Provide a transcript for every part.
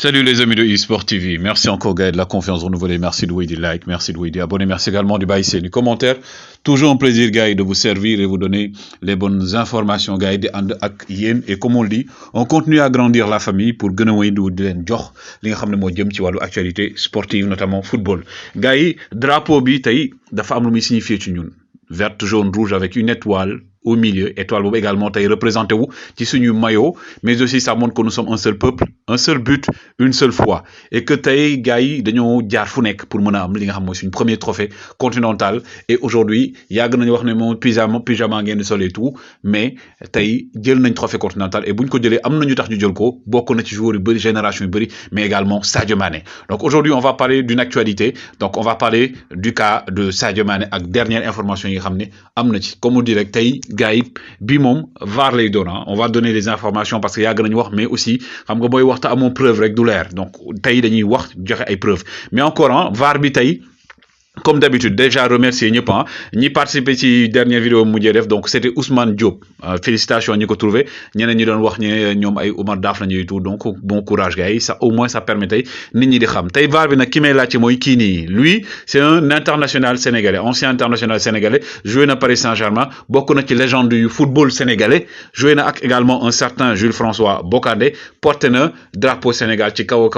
Salut les amis de eSport TV, merci encore Gaël de la confiance renouvelée, merci de des likes, merci de des abonnés, merci également du baisser du commentaire. Toujours un plaisir Gaël de vous servir et vous donner les bonnes informations Gaël de and ak yéen et comme on le dit, on continue à grandir la famille pour gën a wéy di leen jox li nga xam ne moo jëm ci wàllu actualité sportive notamment football. Gaël drapeau bi tey dafa am lu muy signifier ci ñun. Verte, jaune, rouge avec une étoile au milieu. Étoile boobu également tey représenté wu ci suñu maillot mais aussi ça montre que nous sommes un seul peuple un seul but une seule foi et que tey gars yi dañoo jaar fu nekk pour mën a am li nga xam mooy suñu premier trophée continental et aujourd'hui yàgg nañu wax ne moom pyjama ngeen di sol et tout mais tey jël nañ trophée continental et buñ ko jëlee am nañu tax ñu jël ko bokk na ci joueurs yu bëri génération yu bëri mais également Sadio Mané. Donc aujourd'hui on va parler d'une actualité, donc on va parler du cas de Sadio Mané ak dernière information yi nga xam ne am na ci comme on dirait tey gars yi bi moom VAR lay doon on va donner les informations parce que yàgg nañu wax mais aussi xam nga booy wax te amoo preuve rek du leer donc tey dañuy wax joxe ay preuves mais encore VAR bi tey comme d'habitude déjà remercier ñëpp ñi participer ci dernière vidéo mujjee def donc c'était Ousmane Diop félicitations ñi ko trouvé ñeneen ñi doon wax ñe ñoom ay Omar Daf lañu tout donc bon courage gars yi ça au moins ça permet tey nit ñi di xam tey VAR bi nag ki may laajte mooy kii nii lui c'est un international sénégalais ancien international sénégalais joué na Paris Saint-Germain bokk na ci légende du football sénégalais joué na ak également un certain Jules François Bocandé porté na drapeau Sénégal ci kaw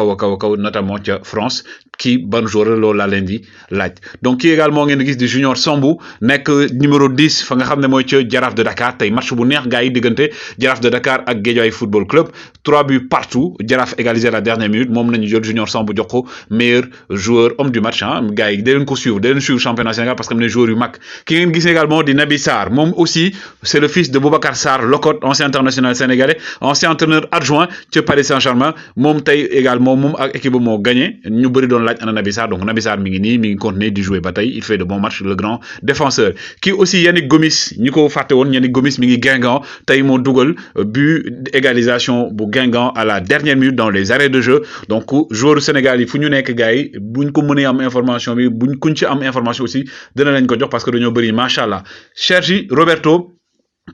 notamment ca France kii ban joueur loolu laa leen di laaj. Donc kii également ngeen gis di Junior Sambou nekk numéro 10 fa nga xam ne mooy ca Jaraaf de Dakar tey match bu neex gars yi diggante Jaraaf de Dakar ak Guédiawaye football club 3 buts partout Jaraaf égalisé à la dernière minute moom nañu jël Junior Sambou jox ko meilleur joueur homme du match gars yi da leen ko suivre championnat Sénégal parce que am na joueur yu mag ki ngeen gis également di Naby Sarr moom aussi c'est le fils de Boubacar Sarr Locotte ancien international sénégalais ancien entraîneur adjoint ca Paris Saint-Germain moom tey également moom ak équipe moo gagné ñu bëri doon laaj ana Naby Sarr donc Naby Sarr mi ngi nii mi ngi continuer di jouer ba tey il fait de bons matchs le grand défenseur kii aussi Yannick Gomis ñi ko fàtte woon Yannick Gomis mi ngi Guingamp tey moo dugal but égalisation bu Guingamp à la dernière minute dans les arrêts de jeu donc joueur Sénégal yi fu ñu nekk gars yi buñ ko mënee am information bi buñ kuñ ci am information aussi dina lañ ko jox parce que dañoo bëri macha allah Sergi Roberto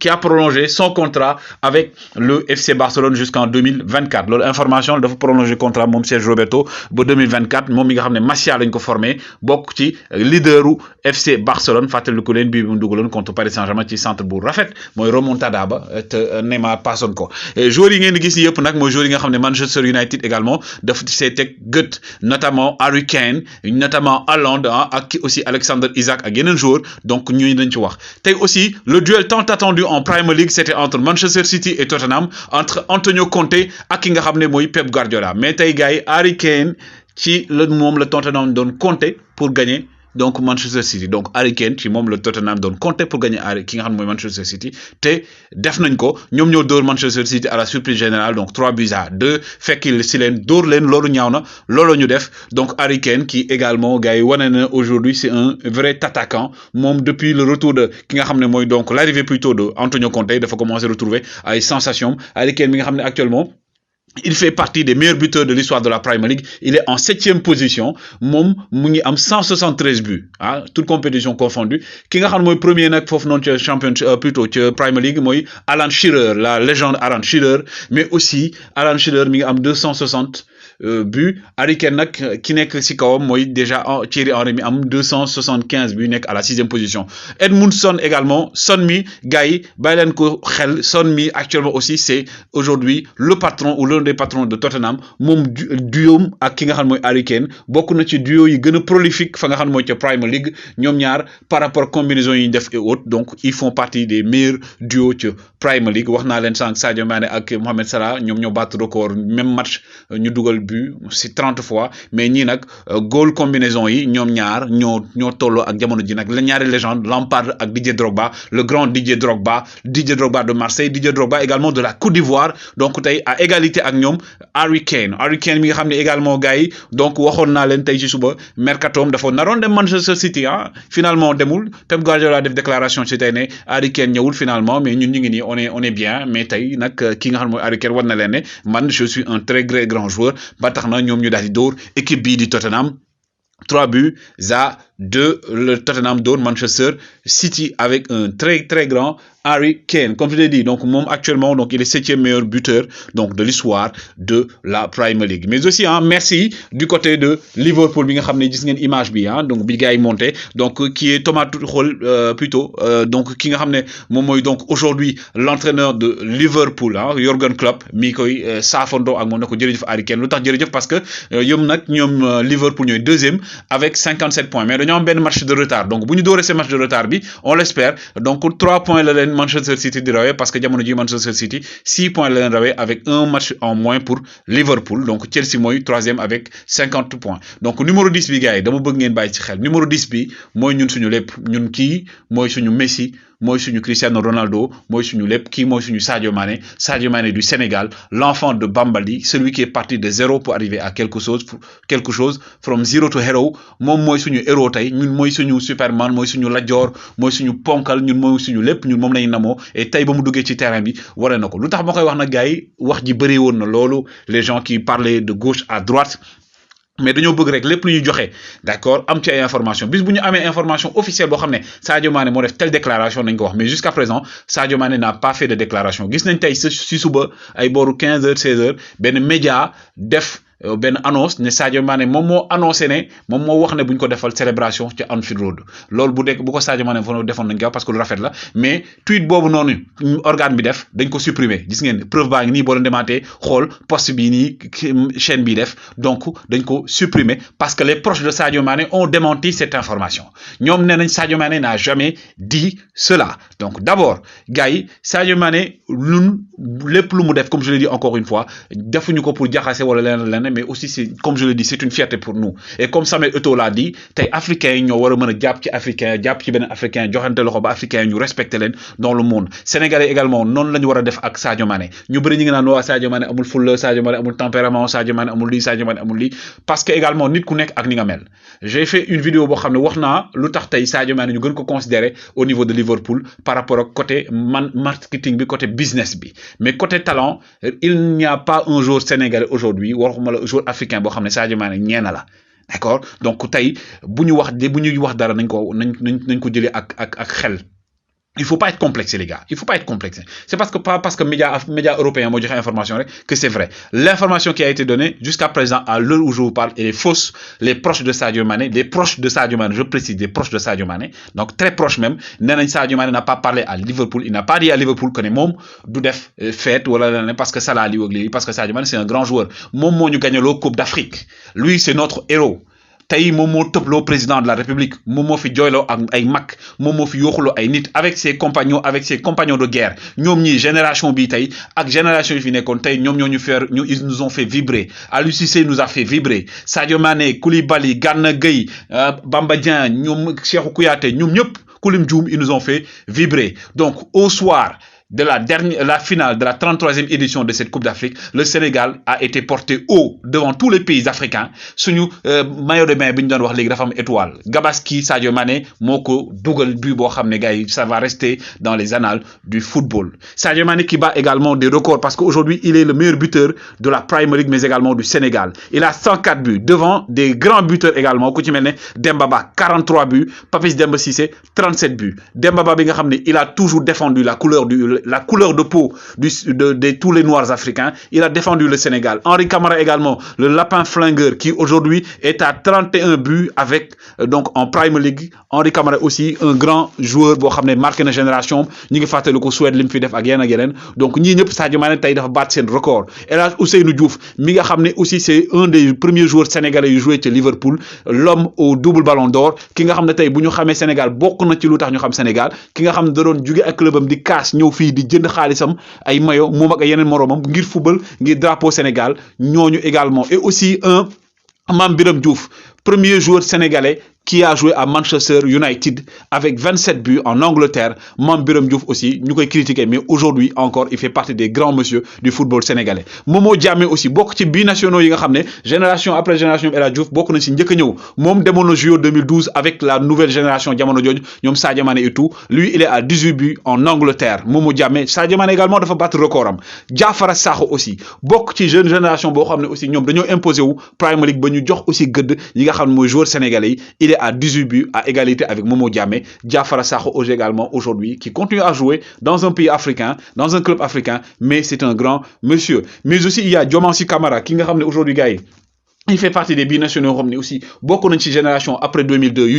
qui a prolongé son contrat avec le FC Barcelone jusqu'en 2024 loolu information dafa prolongé contrat moom Sergi Roberto ba 2024 moom mi nga xam ne Masia lañ ko formé bokk ci leaderu FC Barcelone fàttaliku leen bii mu dugaloon contre Paris Saint-Germain ci centre bu rafet mooy remontada ba te Neymar passoon ko joueurs yi ngeen di gis yëpp nag mooy joueurs yi nga xam ne Manchester United également daf see teg gët notamment Harry Kane notamment Haaland ak aussi Alexander Isak ak yeneen joueurs donc ñu dañ ci wax tey aussi le duel tant attendu en Premier League c'était entre Manchester City et Tottenham entre Antonio Conte ak ki nga xam ne mooy Pep Guardiola mais tey gars yi Harry Kane ci la moom la Tottenham doon compter pour gagner donc Manchester City donc Harry Kane ci moom la Tottenham doon compter pour gagner ki nga xam ne mooy Manchester City te def nañ ko ñoom ñoo dóor Manchester City à la surprise générale donc 3-2 fekk si leen dóor leen loolu ñaaw na loolu ñu def donc Harry Kane qui également gars yi wane na aujourd'hui c'est un vrai attaquant moom depuis le retour de ki nga xam ne mooy donc l'arrivée plutôt de Antonio Conte dafa commencer retrouver ay sensations Harry Kane mi nga xam ne actuellement il fait partie des meilleurs buteurs de l'histoire de la Premier League. Il est en 7e position. Mom mu ngi am 173 buts. Toutes compétitions confondues. Ki nga xam mooy premier nag foofu noonu ca champion plutôt ca Premier League mooy Alan Shearer, la légende Alan Shearer, mais aussi Alan Shearer mi ngi am 260 buts. Harry Kane nag ki nekk ci kawam mooy déjà Thierry Henry mi am 275 buts nekk à la 6e position. Edmundson également, Son mi gars yi bàyyi leen ko xel Son mi actuellement aussi c'est aujourd'hui le patron ou l'un des patrons de Tottenham moom duo ak ki nga xam mooy Harry Kane bokk na ci duo yi gën a prolifique fa nga xam mooy ca Premier League ñoom ñaar par rapport combinaison yi ñu def et autres donc ils font partie des meilleurs duos ca Premier League wax naa leen sànq Sadio Mané ak Mohamed Salah ñoom ñoo battre record même match ñu dugal but c'est 30 fois mais ñii nag goal combinaison yi ñoom ñaar ñoo tolloo ak jamono ji nag la ñaari légende Lampard ak Didier Drogba le grand Didier Drogba de Marseille Didier Drogba également de la Côte d'Ivoire donc tey à égalité ak ñoom Harry Kane mi nga xam ne également gars yi donc waxoon naa leen tey ci suba mercatom dafa naroon dem Manchester City finalement demul Pep Guardiola def déclaration ci tey ne Harry Kane ñëwul finalement mais ñun ñu ngi nii on est bien mais tey nag ki nga xam ne mooy Harry Kane war na leen ne man je suis un très grand joueur ba tax na ñoom ñu daal di dóor équipe bii di Tottenham 3-2 de le Tottenham dóor Manchester City avec un très grand Harry Kane. Comme je l'ai dit, donc actuellement donc il est 7e meilleur buteur donc de l'histoire de la Premier League. Mais aussi merci du côté de Liverpool bi nga xamné gis ngeen image bi donc bi gars yi monté donc qui est Thomas Tuchel plutôt donc ki nga xamné mom moy donc aujourd'hui l'entraîneur de Liverpool Jürgen Klopp mi koy saafandoo ak moom ne ko jërëjëf Harry Kane. Lu tax jërëjëf parce que ñom Liverpool ñoy deuxième avec 57 points mais dañu am ben match de retard donc buñu dooree ce match de retard bi on l'espère donc 3 points la leen Manchester City di rawee parce que jamono ji Manchester City 6 points la leen rawee avec un match en moins pour Liverpool donc Chelsea mooy 3e avec 50 points donc numéro 10 bi gars yi dama bëgg ngeen bàyyi ci xel numéro 10 bi mooy ñun suñu lépp ñun kii mooy suñu Messi mooy suñu Cristiano Ronaldo mooy suñu lépp kii mooy suñu Sadio Mané du Sénégal l'enfant de Bambali celui qui est parti de zéro pour arriver à quelque chose from zero to hero moom mooy suñu héros tey ñun mooy suñu Superman mooy suñu Ladior mooy suñu ponkal ñun mooy suñu lépp ñun moom lañu namoo et tey ba mu duggee ci terrain bi waree na ko lu tax ma koy wax nag gars yi wax ji bëri woon na loolu les gens qui parlaient de gauche à droite mais dañoo bëgg rek lépp lu ñuy joxe d'accord am ci ay information bis bu ñu amee information officielle boo xam ne Sadio Mané moo def telle déclaration nañ ko wax mais jusqu'à présent Sadio Mané n'a pas fait de déclaration gis nañ tey si suba ay booru 15h 16h benn média def ben annonce ne Sadio Mané moom moo annoncé ne moom moo wax ne buñ ko defal célébration ci Anfield Road loolu bu dee bu ko Sadio Mané defoon nañ ko parce que lu rafet la mais tweet boobu noonu organe bi def dañ ko supprimer gis ngeen preuve baa ngi nii boo leen demaatee xool post bii nii chaîne bi def donc dañ ko supprimer parce que les proches de Sadio Mané ont démenti cette information ñoom nee nañ Sadio Mané n'a jamais dit cela donc d'abord gars yi Sadio Mané ñun lépp lu mu def comme je l'ai dit encore une fois defuñu ko pour jaxase wala leneen mais aussi c'est comme je le dis c'est une fierté pour nous et comme Samuel Eto'o l'a dit tay africains yi ñoo wara mëna japp ci africain japp ci benen africain joxante loxo ba africain ñu respecter len dans le monde sénégalais également non lañu wara def ak Sadio Mané ñu bari ñi nga naan wa Sadio Mané amul fulla Sadio Mané amul tempérament Sadio Mané amul li Sadio Mané amul li parce que également nit ku nek ak ni nga mel j'ai fait une vidéo bo xamné waxna lutax tay Sadio Mané ñu gën ko considérer au niveau de Liverpool par rapport au côté marketing bi côté business bi mais côté talent il n'y a pas un joueur sénégalais aujourd'hui waxuma joueur africain bo xamné Sadio Mané ñeena la d'accord donc tay buñu wax dara nañ ko jëlé ak xel. Il faut pas être complexé les gars, il faut pas être complexé. C'est pas parce que médias européens m'ont dit information que c'est vrai. L'information qui a été donnée jusqu'à présent à l'heure où je vous parle elle est fausse. Les proches de Sadio Mané, je précise des proches de Sadio Mané, donc très proches même. Sadio Mané n'a pas parlé à Liverpool, il n'a pas dit à Liverpool que mom du def fête wala parce que ça l'a li parce que Sadio Mané c'est un grand joueur. Mom mo ñu gagné la Coupe d'Afrique. Lui c'est notre héros. Tay moom moo tëbloo président de la République moom moo fi jooyloo ak ay mag moom moo fi yooxuloo ay nit avec ses compagnons de guerre ñoom ñii génération bi tey ak génération yi fi nekkoon tey ñoom ñoo ils nous ont fait vibrer Aliou Cissé nous a fait vibrer Sadio Mané Koulibaly Gana Gueye Bamba Dieng ñoom Cheikhou Kouyaté ñoom ñëpp Koulim Dioum ils nous ont fait vibrer donc au soir de la finale de la 33e édition de cette Coupe d'Afrique, le Sénégal a été porté haut devant tous les pays africains. Suñu maillot de bain biñ doon wax légui dafa am étoile. Gabaski Sadio Mané moko dougal but bo xamné gars ça va rester dans les annales du football. Sadio Mané qui bat également des records parce qu'aujourd'hui il est le meilleur buteur de la Premier League mais également du Sénégal. Il a 104 buts devant des grands buteurs également ku ci melné Demba Ba 43 buts, Papis Demba Cissé 37 buts. Demba Ba bi nga xamné il a toujours défendu la couleur de peau de tous les Noirs africains. Il a défendu le Sénégal. Henri Camara également, le lapin flingueur qui aujourd'hui est à 31 buts avec donc en Premier League. Henri Camara aussi un grand joueur boo xam ne marqué na génération ñi ngi fàttali ko Suède li mu fi def ak yeneen donc ñii ñëpp Sadio Mané tey dafa baat seen record. El Hadj Ousseynou Diouf mi nga xam ne aussi c'est un des premiers joueurs sénégalais yu joué ci Liverpool, l'homme au double ballon d'or ki nga xam ne tey bu ñu xamee Sénégal bokk na ci lu tax ñu xam Sénégal ki nga xam ne da doon jóge ak clubam di kaas ñëw fii di jënd xaalisam ay mayo moom ak yeneen moromam ngir football ngir drapeau Sénégal ñooñu également et aussi un Mame Biram Diouf premier joueur sénégalais qui a joué à Manchester United avec 27 buts en Angleterre. Mame Biram Diouf aussi, nous pouvons critiquer, mais aujourd'hui encore, il fait partie des grands monsieur du football sénégalais. Momo Diamé aussi, beaucoup de binationaux, génération après génération, El Hadj Diouf, beaucoup de signes. Mom Demono Juyo 2012 avec la nouvelle génération Diamono Diodj, Nyom Sadio Mané et tout. Lui, il est à 18 buts en Angleterre. Momo Diamé, Sadio Mané également, il faut battre record. Diafara Sakho aussi, beaucoup de jeunes générations, beaucoup aussi, Nyom, de imposer ou Premier League, ben jox aussi gëdd yi nga xam moy joueur sénégalais, il est est à 18 buts à égalité avec Momo Diamé. Diafara Sakho également aujourd'hui qui continue à jouer dans un pays africain, dans un club africain, mais c'est un grand monsieur. Mais aussi il y a Diomansi Kamara qui nga xam ne aujourd'hui gars yi il fait partie des binationaux aussi. Beaucoup de génération après 2002,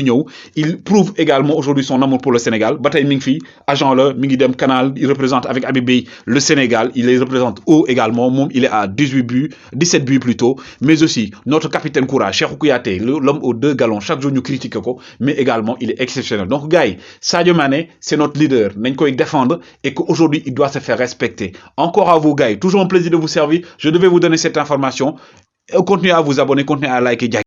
il prouve également aujourd'hui son amour pour le Sénégal. Bataille Mingfi, agent le, Mingidem Canal, il représente avec Abibé le Sénégal. Il les représente haut également. Il est à 18 buts, 17 buts plutôt. Mais aussi, notre capitaine Koura, Cheikh Kouyaté, l'homme aux 2 galons. Chaque jour nous critique, mais également, il est exceptionnel. Donc, gars, Sadio Mané, c'est notre leader. Nous devons défendre et qu'aujourd'hui, il doit se faire respecter. Encore à vous, gars. Toujours un plaisir de vous servir. Je devais vous donner cette information. Continuez à vous abonner, continuez à liker.